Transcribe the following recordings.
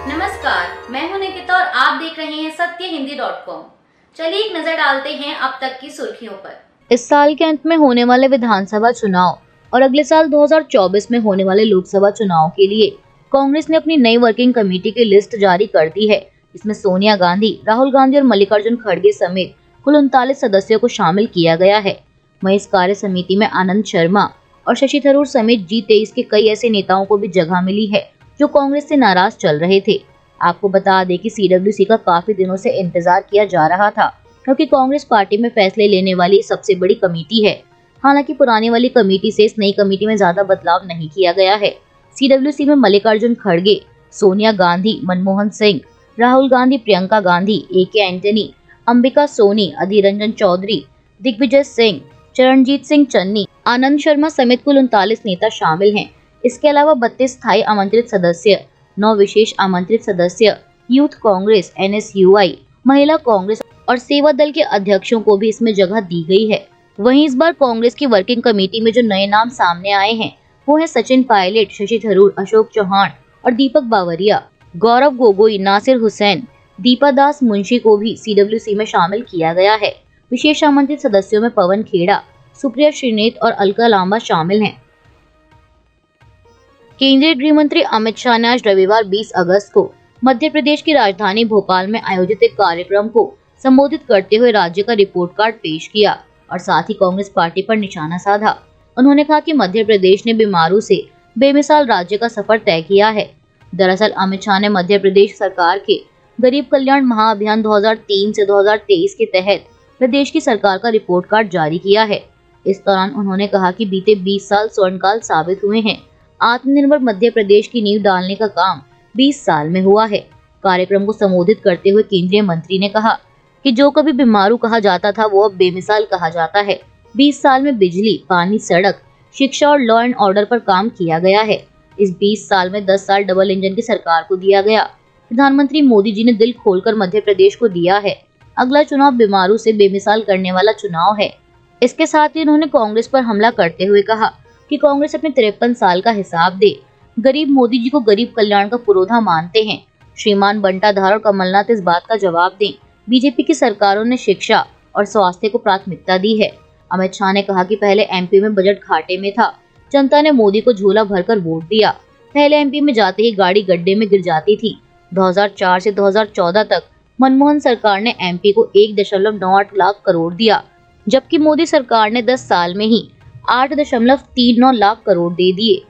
नमस्कार, मैं हूं निकिता और आप देख रहे हैं सत्यहिंदी.com। चलिए एक नजर डालते हैं अब तक की सुर्खियों पर। इस साल के अंत में होने वाले विधानसभा चुनाव और अगले साल 2024 में होने वाले लोकसभा चुनाव के लिए कांग्रेस ने अपनी नई वर्किंग कमेटी की लिस्ट जारी कर दी है। इसमें सोनिया गांधी, राहुल गांधी और मल्लिकार्जुन खड़गे समेत कुल 39 सदस्यों को शामिल किया गया है। वहीं इस कार्य समिति में आनंद शर्मा और शशि थरूर समेत G23 के कई ऐसे नेताओं को भी जगह मिली है जो कांग्रेस से नाराज चल रहे थे। आपको बता दें कि CWC का काफी दिनों से इंतजार किया जा रहा था, क्योंकि कांग्रेस पार्टी में फैसले लेने वाली सबसे बड़ी कमेटी है। हालांकि पुरानी वाली कमेटी से इस नई कमेटी में ज्यादा बदलाव नहीं किया गया है। CWC में मल्लिकार्जुन खड़गे, सोनिया गांधी, मनमोहन सिंह, राहुल गांधी, प्रियंका गांधी, AK एंटनी, अंबिका सोनी, अधीर रंजन चौधरी, दिग्विजय सिंह, चरणजीत सिंह चन्नी, आनंद शर्मा समेत कुल 39 नेता शामिल हैं। इसके अलावा 32 स्थायी आमंत्रित सदस्य, 9 विशेष आमंत्रित सदस्य, यूथ कांग्रेस, NSUI, महिला कांग्रेस और सेवा दल के अध्यक्षों को भी इसमें जगह दी गई है। वहीं इस बार कांग्रेस की वर्किंग कमेटी में जो नए नाम सामने आए हैं वो है सचिन पायलट, शशि थरूर, अशोक चौहान और दीपक बावरिया। गौरव गोगोई, नासिर हुसैन, दीपा दास मुंशी को भी CWC में शामिल किया गया है। विशेष आमंत्रित सदस्यों में पवन खेड़ा, सुप्रिया श्रीनेत और अलका लांबा शामिल हैं। केंद्रीय गृह मंत्री अमित शाह ने आज रविवार 20 अगस्त को मध्य प्रदेश की राजधानी भोपाल में आयोजित एक कार्यक्रम को संबोधित करते हुए राज्य का रिपोर्ट कार्ड पेश किया और साथ ही कांग्रेस पार्टी पर निशाना साधा। उन्होंने कहा कि मध्य प्रदेश ने बीमारू से बेमिसाल राज्य का सफर तय किया है। दरअसल अमित शाह ने मध्य प्रदेश सरकार के गरीब कल्याण महाअभियान 2003 से 2023 के तहत प्रदेश की सरकार का रिपोर्ट कार्ड जारी किया है। इस दौरान उन्होंने कहा कि बीते 20 साल स्वर्णकाल साबित हुए हैं। आत्मनिर्भर मध्य प्रदेश की नींव डालने का काम 20 साल में हुआ है। कार्यक्रम को संबोधित करते हुए केंद्रीय मंत्री ने कहा कि जो कभी बीमारू कहा जाता था वो अब बेमिसाल कहा जाता है। 20 साल में बिजली, पानी, सड़क, शिक्षा और लॉ एंड ऑर्डर पर काम किया गया है। इस 20 साल में 10 साल डबल इंजन की सरकार को दिया गया। प्रधानमंत्री मोदी जी ने दिल खोलकर मध्य प्रदेश को दिया है। अगला चुनाव बीमारू से बेमिसाल करने वाला चुनाव है। इसके साथ ही उन्होंने कांग्रेस पर हमला करते हुए कहा कि कांग्रेस अपने 53 साल का हिसाब दे। गरीब मोदी जी को गरीब कल्याण का पुरोधा मानते हैं। श्रीमान बंटाधार और कमलनाथ इस बात का जवाब दें। बीजेपी की सरकारों ने शिक्षा और स्वास्थ्य को प्राथमिकता दी है। अमित शाह ने कहा कि पहले MP में बजट घाटे में था। जनता ने मोदी को झोला भरकर वोट दिया। पहले MP में जाते ही गाड़ी गड्ढे में गिर जाती थी। 2004 से 2014 तक मनमोहन सरकार ने MP को 1.98 लाख करोड़ दिया, जबकि मोदी सरकार ने 10 साल में ही 8.39 लाख करोड़ दे दिए।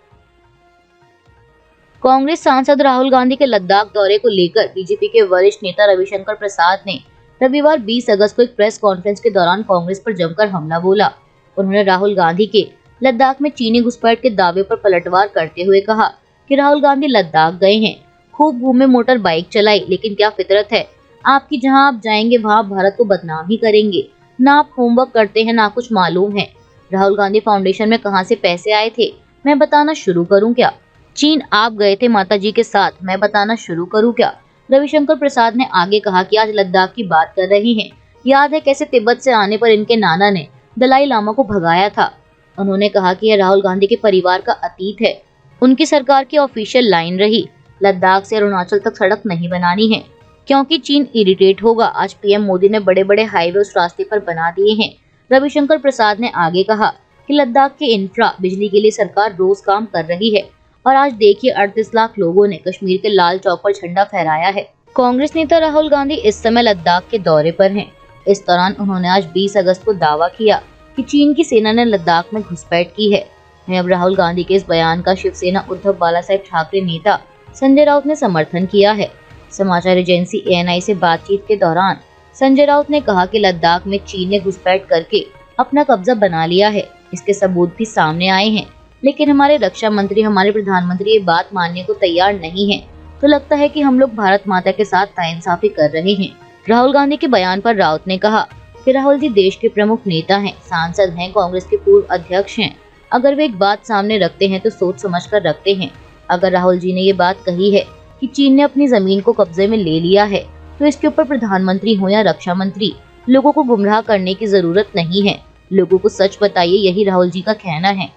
कांग्रेस सांसद राहुल गांधी के लद्दाख दौरे को लेकर बीजेपी के वरिष्ठ नेता रविशंकर प्रसाद ने रविवार 20 अगस्त को एक प्रेस कॉन्फ्रेंस के दौरान कांग्रेस पर जमकर हमला बोला। उन्होंने राहुल गांधी के लद्दाख में चीनी घुसपैठ के दावे पर पलटवार करते हुए कहा कि राहुल गांधी लद्दाख गए हैं, खूब घूमे, मोटर बाइक चलाई, लेकिन क्या फितरत है आपकी, जहां आप जाएंगे वहां भारत को बदनाम ही करेंगे। ना आप होमवर्क करते हैं, ना कुछ मालूम है। राहुल गांधी फाउंडेशन में कहां से पैसे आए थे, मैं बताना शुरू करूं क्या? चीन आप गए थे माता जी के साथ, मैं बताना शुरू करूं क्या? रविशंकर प्रसाद ने आगे कहा कि आज लद्दाख की बात कर रहे हैं। याद है कैसे तिब्बत से आने पर इनके नाना ने दलाई लामा को भगाया था। उन्होंने कहा कि यह राहुल गांधी के परिवार का अतीत है। उनकी सरकार की ऑफिशियल लाइन रही, लद्दाख से अरुणाचल तक सड़क नहीं बनानी है क्योंकि चीन इरिटेट होगा। आज PM मोदी ने बड़े बड़े हाईवे उस रास्ते पर बना दिए हैं। रविशंकर प्रसाद ने आगे कहा कि लद्दाख के इंफ्रा, बिजली के लिए सरकार रोज काम कर रही है और आज देखिए 38 लाख लोगों ने कश्मीर के लाल चौक पर झंडा फहराया है। कांग्रेस नेता राहुल गांधी इस समय लद्दाख के दौरे पर हैं। इस दौरान उन्होंने आज 20 अगस्त को दावा किया कि चीन की सेना ने लद्दाख में घुसपैठ की है। अब राहुल गांधी के इस बयान का शिवसेना उद्धव बालासाहेब ठाकरे नेता संजय राउत ने समर्थन किया है। समाचार एजेंसी ANI से बातचीत के दौरान संजय राउत ने कहा कि लद्दाख में चीन ने घुसपैठ करके अपना कब्जा बना लिया है। इसके सबूत भी सामने आए हैं, लेकिन हमारे रक्षा मंत्री, हमारे प्रधानमंत्री ये बात मानने को तैयार नहीं है। तो लगता है कि हम लोग भारत माता के साथ नाइंसाफी कर रहे हैं। राहुल गांधी के बयान पर राउत ने कहा कि राहुल जी देश के प्रमुख नेता हैं, सांसद हैं, कांग्रेस के पूर्व अध्यक्ष हैं। अगर वे एक बात सामने रखते हैं तो सोच समझ कर रखते हैं। अगर राहुल जी ने ये बात कही है कि चीन ने अपनी जमीन को कब्जे में ले लिया है, तो इसके ऊपर प्रधानमंत्री हो या रक्षा मंत्री, लोगों को गुमराह करने की जरूरत नहीं है। लोगों को सच बताइए, यही राहुल जी का कहना है।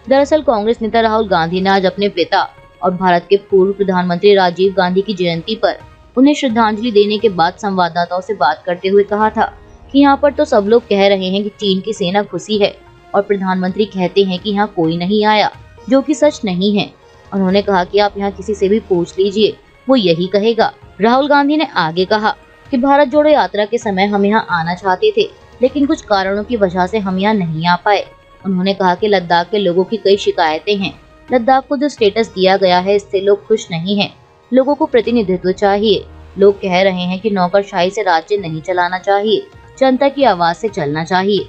दरअसल कांग्रेस नेता राहुल गांधी ने आज अपने पिता और भारत के पूर्व प्रधानमंत्री राजीव गांधी की जयंती पर उन्हें श्रद्धांजलि देने के बाद संवाददाताओं से बात करते हुए कहा था कि यहाँ पर तो सब लोग कह रहे हैं कि चीन की सेना घुसी है और प्रधानमंत्री कहते हैं कि यहाँ कोई नहीं आया, जो कि सच नहीं है। उन्होंने कहा कि आप यहाँ किसी से भी पूछ लीजिए, वो यही कहेगा। राहुल गांधी ने आगे कहा कि भारत जोड़ो यात्रा के समय हम यहाँ आना चाहते थे, लेकिन कुछ कारणों की वजह से हम यहाँ नहीं आ पाए। उन्होंने कहा कि लद्दाख के लोगों की कई शिकायतें हैं। लद्दाख को जो स्टेटस दिया गया है इससे लोग खुश नहीं हैं। लोगों को प्रतिनिधित्व चाहिए। लोग कह रहे हैं कि नौकरशाही से राज्य नहीं चलाना चाहिए, जनता की आवाज से चलना चाहिए।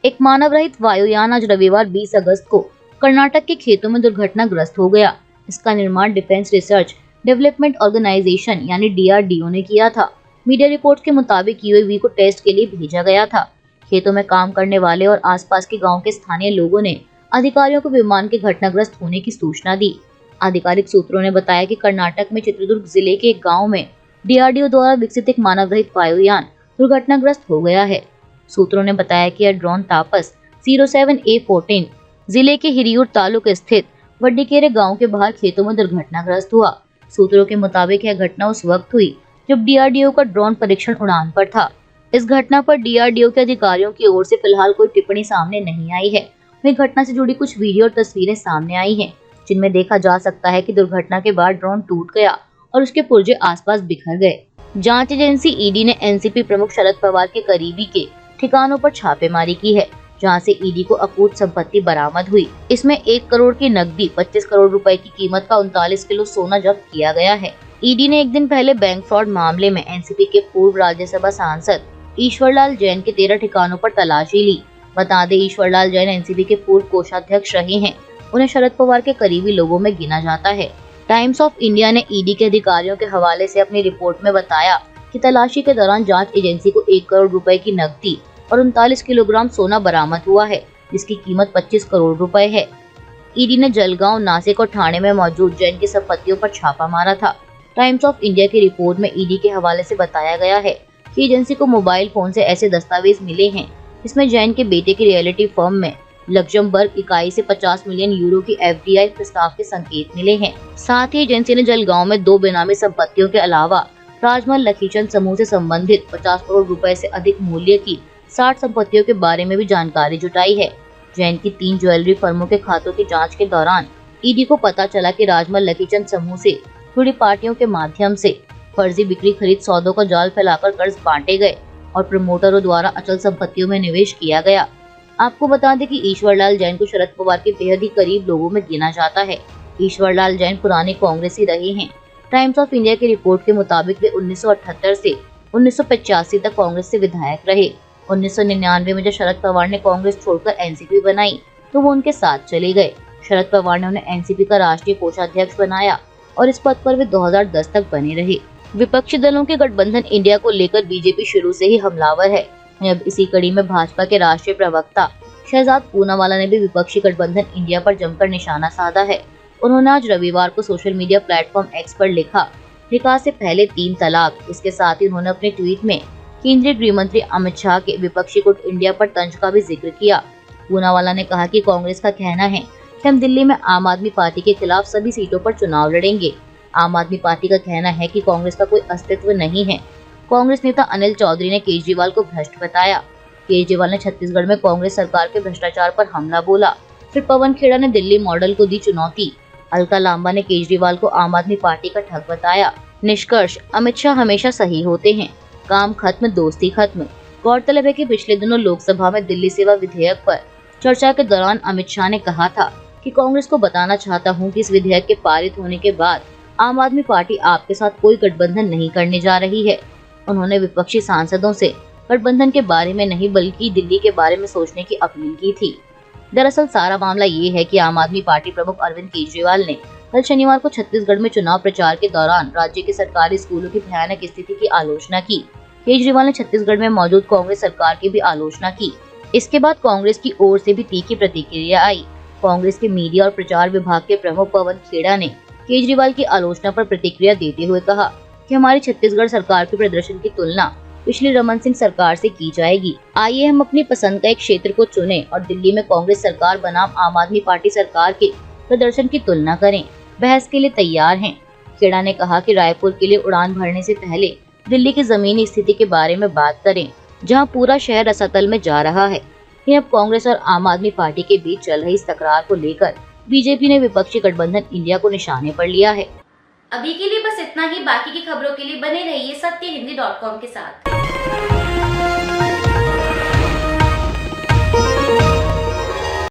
एक मानव रहित वायुयान आज रविवार 20 अगस्त को कर्नाटक के खेतों में दुर्घटनाग्रस्त हो गया। इसका निर्माण डिफेंस रिसर्च डेवलपमेंट ऑर्गेनाइजेशन यानी DRDO ने किया था। मीडिया रिपोर्ट के मुताबिक UAV को टेस्ट के लिए भेजा गया था। खेतों में काम करने वाले और आसपास के गांव के स्थानीय लोगों ने अधिकारियों को विमान के घटनाग्रस्त होने की सूचना दी। आधिकारिक सूत्रों ने बताया कि कर्नाटक में चित्रदुर्ग जिले के एक गांव में DRDO द्वारा विकसित एक मानव रहित वायुयान दुर्घटनाग्रस्त हो गया है। सूत्रों ने बताया कि यह ड्रोन तापस 07A14 जिले के हिरियूर तालुक स्थित वड्डीकेरे गांव के बाहर खेतों में दुर्घटनाग्रस्त हुआ। सूत्रों के मुताबिक यह घटना उस वक्त हुई जब DRDO का ड्रोन परीक्षण उड़ान पर था। इस घटना पर DRDO के अधिकारियों की ओर से फिलहाल कोई टिप्पणी सामने नहीं आई है। वहीं घटना से जुड़ी कुछ वीडियो और तस्वीरें सामने आई हैं, जिनमें देखा जा सकता है कि दुर्घटना के बाद ड्रोन टूट गया और उसके पुर्जे आसपास बिखर गए। जांच एजेंसी ED ने NCP प्रमुख शरद पवार के करीबी के ठिकानों पर छापेमारी की है, जहां से ED को अकूत संपत्ति बरामद हुई। इसमें 1 करोड़ की नकदी, 25 करोड़ रुपए की कीमत का 39 किलो सोना जब्त किया गया है। ED ने एक दिन पहले बैंक फ्रॉड मामले में NCP के पूर्व राज्यसभा सांसद ईश्वरलाल जैन के 13 ठिकानों पर तलाशी ली। बता दें, ईश्वरलाल जैन NCP के पूर्व कोषाध्यक्ष रहे हैं। उन्हें शरद पवार के करीबी लोगों में गिना जाता है। टाइम्स ऑफ इंडिया ने ED के अधिकारियों के हवाले से अपनी रिपोर्ट में बताया कि तलाशी के दौरान जांच एजेंसी को 1 करोड़ रुपए की नकदी और 39 किलोग्राम सोना बरामद हुआ है, जिसकी कीमत 25 करोड़ रुपए है। ED ने जलगांव, नासिक और ठाणे में मौजूद जैन की संपत्तियों पर छापा मारा था। टाइम्स ऑफ इंडिया की रिपोर्ट में ED के हवाले से बताया गया है कि एजेंसी को मोबाइल फोन से ऐसे दस्तावेज मिले हैं जिसमें जैन के बेटे की रियलिटी फर्म में लग्जमबर्ग इकाई से 50 मिलियन यूरो की FDI प्रस्ताव के संकेत मिले हैं। साथ ही एजेंसी ने जलगांव में 2 बेनामी संपत्तियों के अलावा राजमल लखीचंद समूह से संबंधित 50 करोड़ रुपए से अधिक मूल्य की 60 संपत्तियों के बारे में भी जानकारी जुटाई है। जैन की 3 ज्वेलरी फर्मों के खातों की जांच के दौरान ED को पता चला कि राजमल लखीचंद समूह से जुड़ी पार्टियों के माध्यम से फर्जी बिक्री खरीद सौदों का जाल फैलाकर कर्ज बांटे गए और प्रमोटरों द्वारा अचल संपत्तियों में निवेश किया गया। आपको बता दें कि ईश्वरलाल जैन को शरद पवार के बेहद ही करीब लोगों में गिना जाता है। ईश्वरलाल जैन पुराने कांग्रेसी रहे हैं। टाइम्स ऑफ इंडिया की रिपोर्ट के मुताबिक वे 1978 से 1985 तक कांग्रेस से विधायक रहे। 1999 में जब शरद पवार ने कांग्रेस छोड़कर NCP बनाई तो वो उनके साथ चले गए। शरद पवार ने उन्हें NCP का राष्ट्रीय कोषाध्यक्ष बनाया और इस पद पर वे 2010 तक बने रहे। विपक्षी दलों के गठबंधन इंडिया को लेकर बीजेपी शुरू से ही हमलावर है। अब इसी कड़ी में भाजपा के राष्ट्रीय प्रवक्ता शहजाद पूनावाला ने भी विपक्षी गठबंधन इंडिया पर जमकर निशाना साधा है। उन्होंने आज रविवार को सोशल मीडिया प्लेटफॉर्म X पर लिखा, निकाह से पहले 3 तलाक। इसके साथ ही उन्होंने अपने ट्वीट में केंद्रीय गृह मंत्री अमित शाह के विपक्षी गुट इंडिया पर तंज का भी जिक्र किया। पूनावाला ने कहा कि कांग्रेस का कहना है कि हम दिल्ली में आम आदमी पार्टी के खिलाफ सभी सीटों पर चुनाव लड़ेंगे। आम आदमी पार्टी का कहना है कि कांग्रेस का कोई अस्तित्व नहीं है। कांग्रेस नेता अनिल चौधरी ने केजरीवाल को भ्रष्ट बताया। केजरीवाल ने छत्तीसगढ़ में कांग्रेस सरकार के भ्रष्टाचार पर हमला बोला। फिर पवन खेड़ा ने दिल्ली मॉडल को दी चुनौती। अलका लांबा ने केजरीवाल को आम आदमी पार्टी का ठग बताया। निष्कर्ष, अमित शाह हमेशा सही होते हैं। काम खत्म, दोस्ती खत्म। गौरतलब है कि पिछले दिनों लोकसभा में दिल्ली सेवा विधेयक पर चर्चा के दौरान अमित शाह ने कहा था कि कांग्रेस को बताना चाहता हूं कि इस विधेयक के पारित होने के बाद आम आदमी पार्टी आपके साथ कोई गठबंधन नहीं करने जा रही है। उन्होंने विपक्षी सांसदों से गठबंधन के बारे में नहीं बल्कि दिल्ली के बारे में सोचने की अपील की थी। दरअसल सारा मामला ये है कि आम आदमी पार्टी प्रमुख अरविंद केजरीवाल ने कल शनिवार को छत्तीसगढ़ में चुनाव प्रचार के दौरान राज्य के सरकारी स्कूलों की भयानक स्थिति की आलोचना की। केजरीवाल ने छत्तीसगढ़ में मौजूद कांग्रेस सरकार की भी आलोचना की। इसके बाद कांग्रेस की ओर से भी तीखी प्रतिक्रिया आई। कांग्रेस के मीडिया और प्रचार विभाग के प्रमुख पवन खेड़ा ने केजरीवाल की आलोचना पर प्रतिक्रिया देते हुए कहा कि हमारी छत्तीसगढ़ सरकार के प्रदर्शन की तुलना पिछली रमन सिंह सरकार से की जाएगी। आइए हम अपनी पसंद का एक क्षेत्र को चुनें और दिल्ली में कांग्रेस सरकार बनाम आम आदमी पार्टी सरकार के प्रदर्शन की तुलना करें, बहस के लिए तैयार हैं। खेड़ा ने कहा कि रायपुर के लिए उड़ान भरने से पहले दिल्ली की जमीनी स्थिति के बारे में बात करें, जहां पूरा शहर रसातल में जा रहा है। अब कांग्रेस और आम आदमी पार्टी के बीच चल रही इस तकरार को लेकर बीजेपी ने विपक्षी गठबंधन इंडिया को निशाने पर लिया है। अभी के लिए बस इतना ही। बाकी की खबरों के लिए बने रहिए सत्य हिंदी .com के साथ।